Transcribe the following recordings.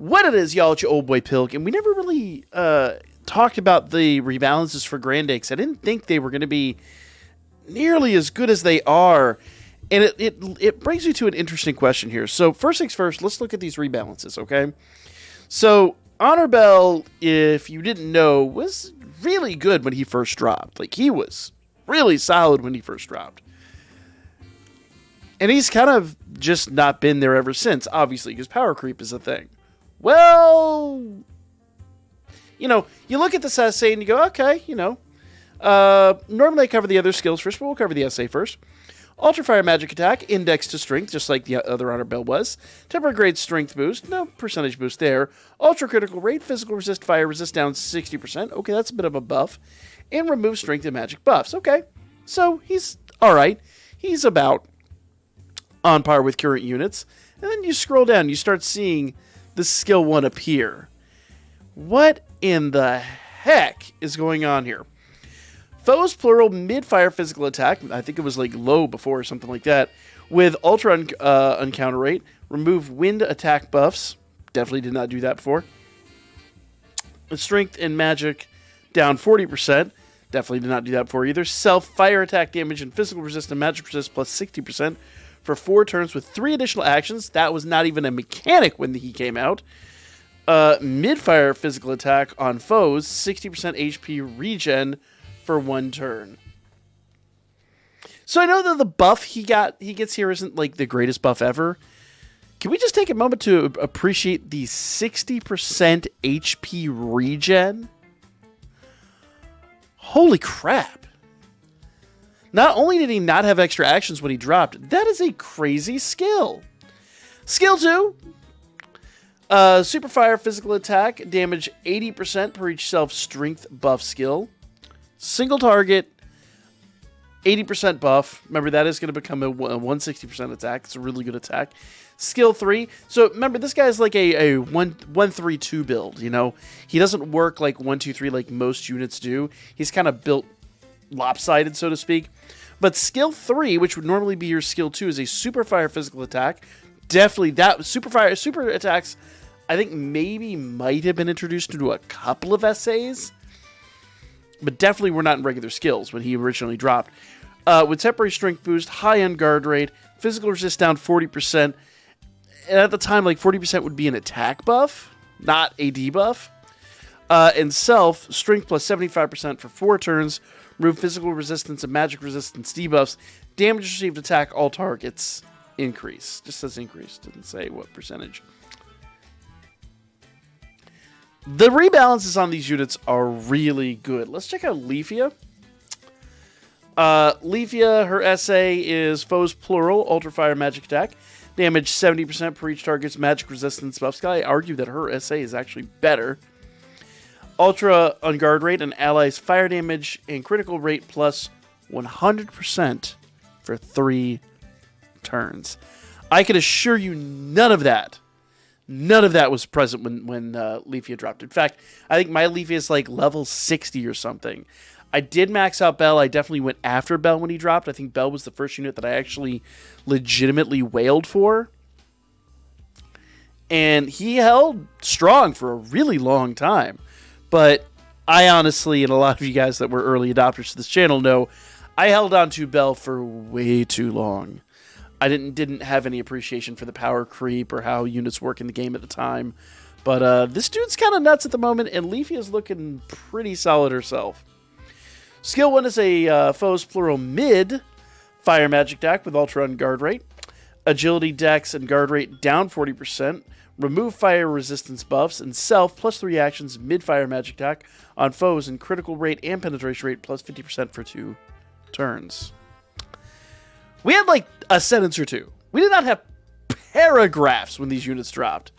What it is, y'all, it's your old boy Pilk, and we never really talked about the rebalances for Grande because I didn't think they were going to be nearly as good as they are. And it brings me to an interesting question here. So first things first, let's look at these rebalances, okay? So Honor Bell, if you didn't know, was really good when he first dropped. Like, he was really solid when he first dropped. And he's kind of just not been there ever since, obviously, because power creep is a thing. Well, you know, you look at this essay and you go, okay, you know. Normally I cover the other skills first, but we'll cover the essay first. Ultra Fire Magic Attack, index to strength, just like the other Honor Bell was. Temporary grade strength boost, no percentage boost there. Ultra critical rate, physical resist fire, resist down 60%. Okay, that's a bit of a buff. And remove strength and magic buffs. Okay, so he's alright. He's about on par with current units. And then you scroll down, you start seeing the skill 1 appear. What in the heck is going on here? Foes plural mid-fire physical attack. I think it was like low before or something like that. With ultra uncounter rate. Remove wind attack buffs. Definitely did not do that before. Strength and magic down 40%. Definitely did not do that before either. Self-fire attack damage and physical resist and magic resist plus 60% for 4 turns with 3 additional actions. That was not even a mechanic when he came out. Mid-fire physical attack on foes. 60% HP regen for 1 turn. So I know that the buff he gets here isn't like the greatest buff ever. Can we just take a moment to appreciate the 60% HP regen? Holy crap. Not only did he not have extra actions when he dropped, that is a crazy skill. Skill 2. Super Fire physical attack, damage 80% per each self-strength buff skill. Single target, 80% buff. Remember, that is going to become a 160% attack. It's a really good attack. Skill 3. So remember, this guy's like a 1-3-2 build, you know? He doesn't work like 1-2-3 like most units do. He's kind of built lopsided, so to speak. But skill 3, which would normally be your skill 2, is a Super Fire physical attack. Definitely that super attacks, I think maybe might have been introduced into a couple of essays, but definitely were not in regular skills when he originally dropped. With temporary strength boost, high on guard rate, physical resist down 40%, and at the time, like 40% would be an attack buff, not a debuff. And self, strength plus 75% for 4 turns, remove physical resistance and magic resistance debuffs, damage received attack all targets, increase. Just says increase, didn't say what percentage. The rebalances on these units are really good. Let's check out Leafia. Leafia, her essay is foes plural, ultra fire magic attack. Damage 70% per each target's magic resistance buff. I argue that her essay is actually better. Ultra on guard rate and allies fire damage and critical rate plus 100% for 3 turns. I can assure you none of that was present when Leafia dropped. In fact, I think my Leafia is like level 60 or something. I did max out Bell. I definitely went after Bell when he dropped. I think Bell was the first unit that I actually legitimately wailed for. And he held strong for a really long time. But I honestly, and a lot of you guys that were early adopters to this channel know, I held on to Bell for way too long. I didn't have any appreciation for the power creep or how units work in the game at the time. But this dude's kind of nuts at the moment, and Leafy is looking pretty solid herself. Skill 1 is a foes plural mid fire magic attack with ultra on guard rate. Agility, dex, and guard rate down 40%. Remove fire resistance buffs and self plus 3 actions mid-fire magic attack on foes and critical rate and penetration rate plus 50% for 2 turns. We had like a sentence or two. We did not have paragraphs when these units dropped.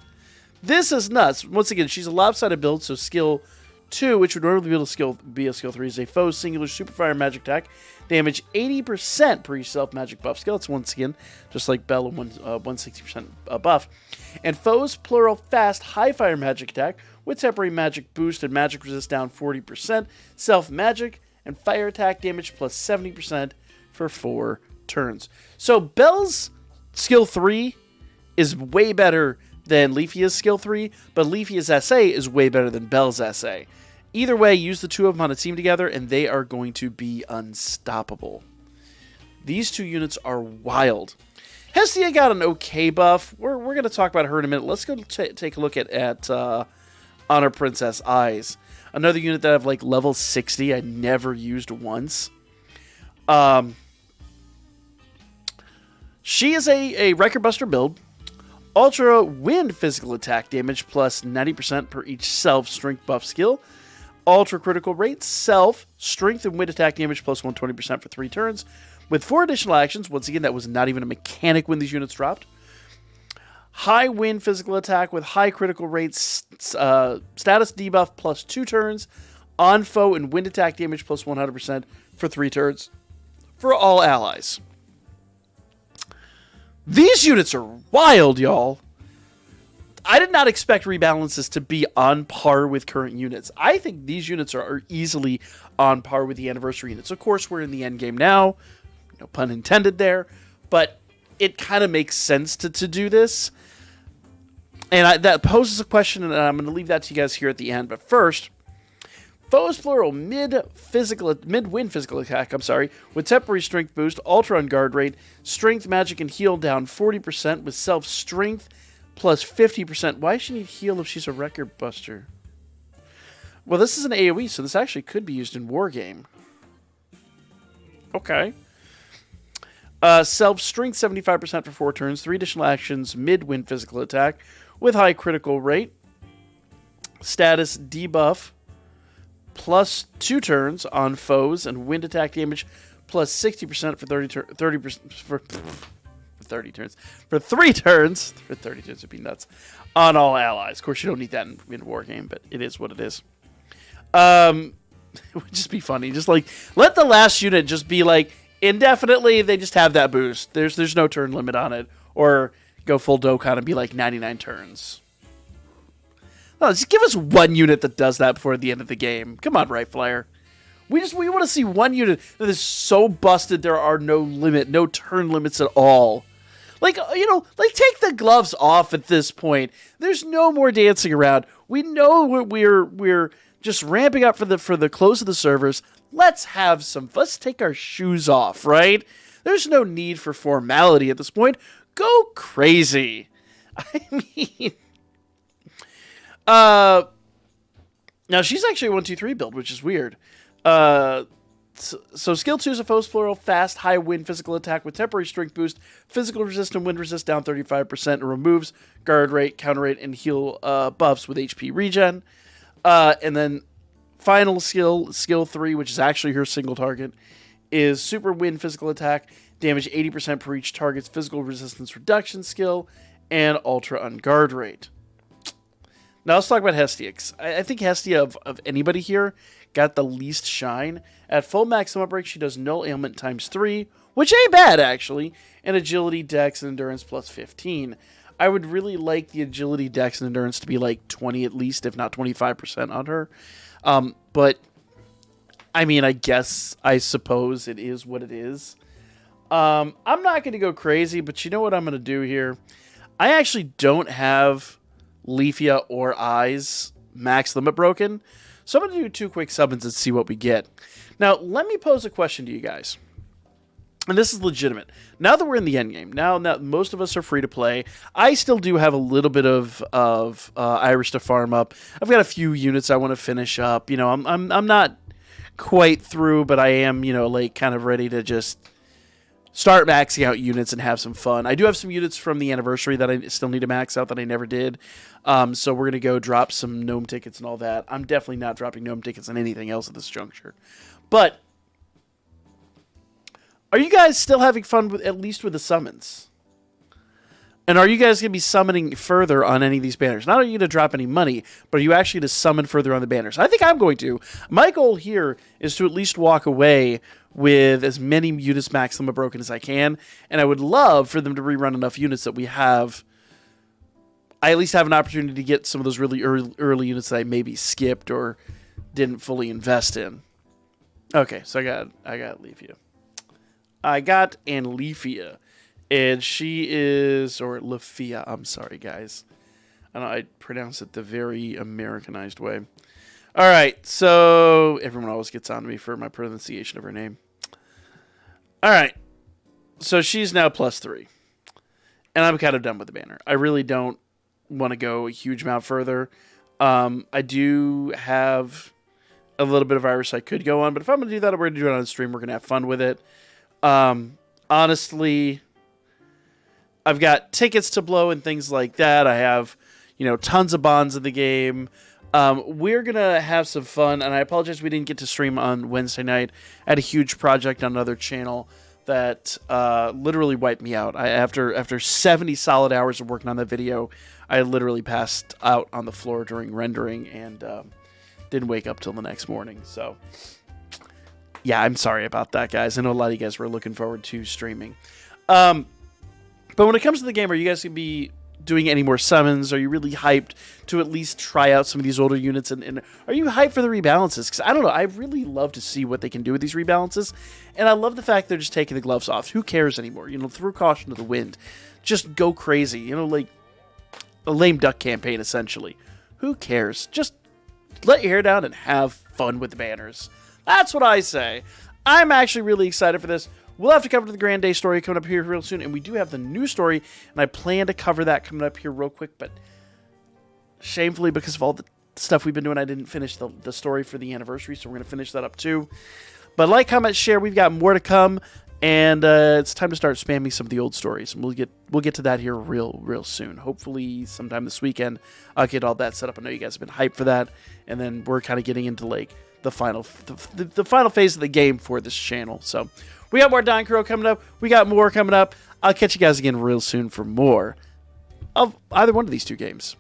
This is nuts. Once again, she's a lopsided build, so skill 2, which would normally be a skill 3, is a foe's singular super fire magic attack. Damage 80% per each self magic buff skill. It's once again just like Bell, 160% buff. And foes plural fast high fire magic attack with temporary magic boost and magic resist down 40%. Self magic and fire attack damage plus 70% for 4 turns. So Bell's skill 3 is way better than Leafia's skill 3, but Leafia's SA is way better than Belle's SA. Either way, use the two of them on a team together, and they are going to be unstoppable. These two units are wild. Hestia got an okay buff. We're going to talk about her in a minute. Let's go take a look at Honor Princess Eyes. Another unit that I have like level 60. I never used once. She is a Record Buster build. Ultra Wind physical attack damage plus 90% per each self strength buff skill. Ultra critical rate, self, strength and wind attack damage plus 120% for 3 turns. With 4 additional actions, once again, that was not even a mechanic when these units dropped. High wind physical attack with high critical rates, status debuff plus 2 turns. On foe and wind attack damage plus 100% for 3 turns for all allies. These units are wild, y'all. I did not expect rebalances to be on par with current units. I think these units are easily on par with the anniversary units. Of course, we're in the end game now. No pun intended there. But it kind of makes sense to do this. And that poses a question, and I'm going to leave that to you guys here at the end. But first, foes plural mid-wind physical attack, with temporary strength boost, ultra on guard rate, strength, magic, and heal down 40% with self-strength plus 50%. Why does she need heal if she's a Record Buster? Well, this is an AoE, so this actually could be used in Wargame. Okay. Self-strength 75% for 4 turns, 3 additional actions, mid-wind physical attack with high critical rate. Status debuff plus 2 turns on foes and wind attack damage plus 60% for 30% for 30 turns. For 3 turns, for 30 turns would be nuts, on all allies. Of course, you don't need that in Wargame, but it is what it is. It would just be funny. Just like, let the last unit just be like, indefinitely, they just have that boost. There's no turn limit on it. Or go full Dokkan and be like 99 turns. No, just give us one unit that does that before the end of the game. Come on, Right Flyer. We want to see one unit that is so busted there are no turn limits at all. Like, take the gloves off at this point. There's no more dancing around. We know we're just ramping up for the close of the servers. Let's take our shoes off, right? There's no need for formality at this point. Go crazy. I mean, now she's actually a 1-2-3 build, which is weird. So skill 2 is a foe's plural, fast, high wind physical attack with temporary strength boost, physical resist and wind resist down 35%, and removes guard rate, counter rate, and heal buffs with HP regen. And then final skill 3, which is actually her single target, is super wind physical attack, damage 80% per each target's physical resistance reduction skill, and ultra on guard rate. Now let's talk about Hestia. I think Hestia of anybody here got the least shine. At full maximum break, she does null ailment times 3, which ain't bad actually, and agility, dex, and endurance plus 15. I would really like the agility, dex, and endurance to be like 20 at least, if not 25% on her. But I mean, I suppose it is what it is. I'm not going to go crazy, but you know what I'm going to do here? I actually don't have Leafia or Eyes max limit broken, so I'm going to do 2 quick summons and see what we get. Now, let me pose a question to you guys. And this is legitimate. Now that we're in the endgame, now that most of us are free to play, I still do have a little bit of Irish to farm up. I've got a few units I want to finish up. You know, I'm not quite through, but I am, like kind of ready to just start maxing out units and have some fun. I do have some units from the anniversary that I still need to max out that I never did. So we're going to go drop some gnome tickets and all that. I'm definitely not dropping gnome tickets on anything else at this juncture. But are you guys still having fun at least with the summons? And are you guys going to be summoning further on any of these banners? Not are you going to drop any money, but are you actually going to summon further on the banners? I think I'm going to. My goal here is to at least walk away with as many units max limit broken as I can, and I would love for them to rerun enough units that we have. I at least have an opportunity to get some of those really early units that I maybe skipped or didn't fully invest in. Okay, so I got Leafia. I got Leafia, and she is, or Leafia, I'm sorry guys. I don't know, I pronounce it the very Americanized way. All right, so everyone always gets on to me for my pronunciation of her name. All right, so she's now +3. And I'm kind of done with the banner. I really don't want to go a huge amount further. I do have a little bit of Iris I could go on, but if I'm going to do that, we're going to do it on stream. We're going to have fun with it. Honestly, I've got tickets to blow and things like that. I have, tons of bonds in the game. We're going to have some fun, and I apologize we didn't get to stream on Wednesday night. I had a huge project on another channel that literally wiped me out. After 70 solid hours of working on that video, I literally passed out on the floor during rendering and didn't wake up till the next morning. So, yeah, I'm sorry about that, guys. I know a lot of you guys were looking forward to streaming. But when it comes to the game, are you guys going to be doing any more summons? Are you really hyped to at least try out some of these older units? And are you hyped for the rebalances? Because I don't know, I really love to see what they can do with these rebalances. And I love the fact they're just taking the gloves off. Who cares anymore? Throw caution to the wind. Just go crazy. Like a lame duck campaign, essentially. Who cares? Just let your hair down and have fun with the banners. That's what I say. I'm actually really excited for this. We'll have to cover the Grand Day story coming up here real soon, and we do have the new story, and I plan to cover that coming up here real quick, but shamefully, because of all the stuff we've been doing, I didn't finish the story for the anniversary, so we're going to finish that up too. But like, comment, share, we've got more to come, and it's time to start spamming some of the old stories, and we'll get to that here real soon. Hopefully sometime this weekend, I'll get all that set up. I know you guys have been hyped for that, and then we're kind of getting into like the final phase of the game for this channel, so we got more Don Crow coming up. We got more coming up. I'll catch you guys again real soon for more of either one of these two games.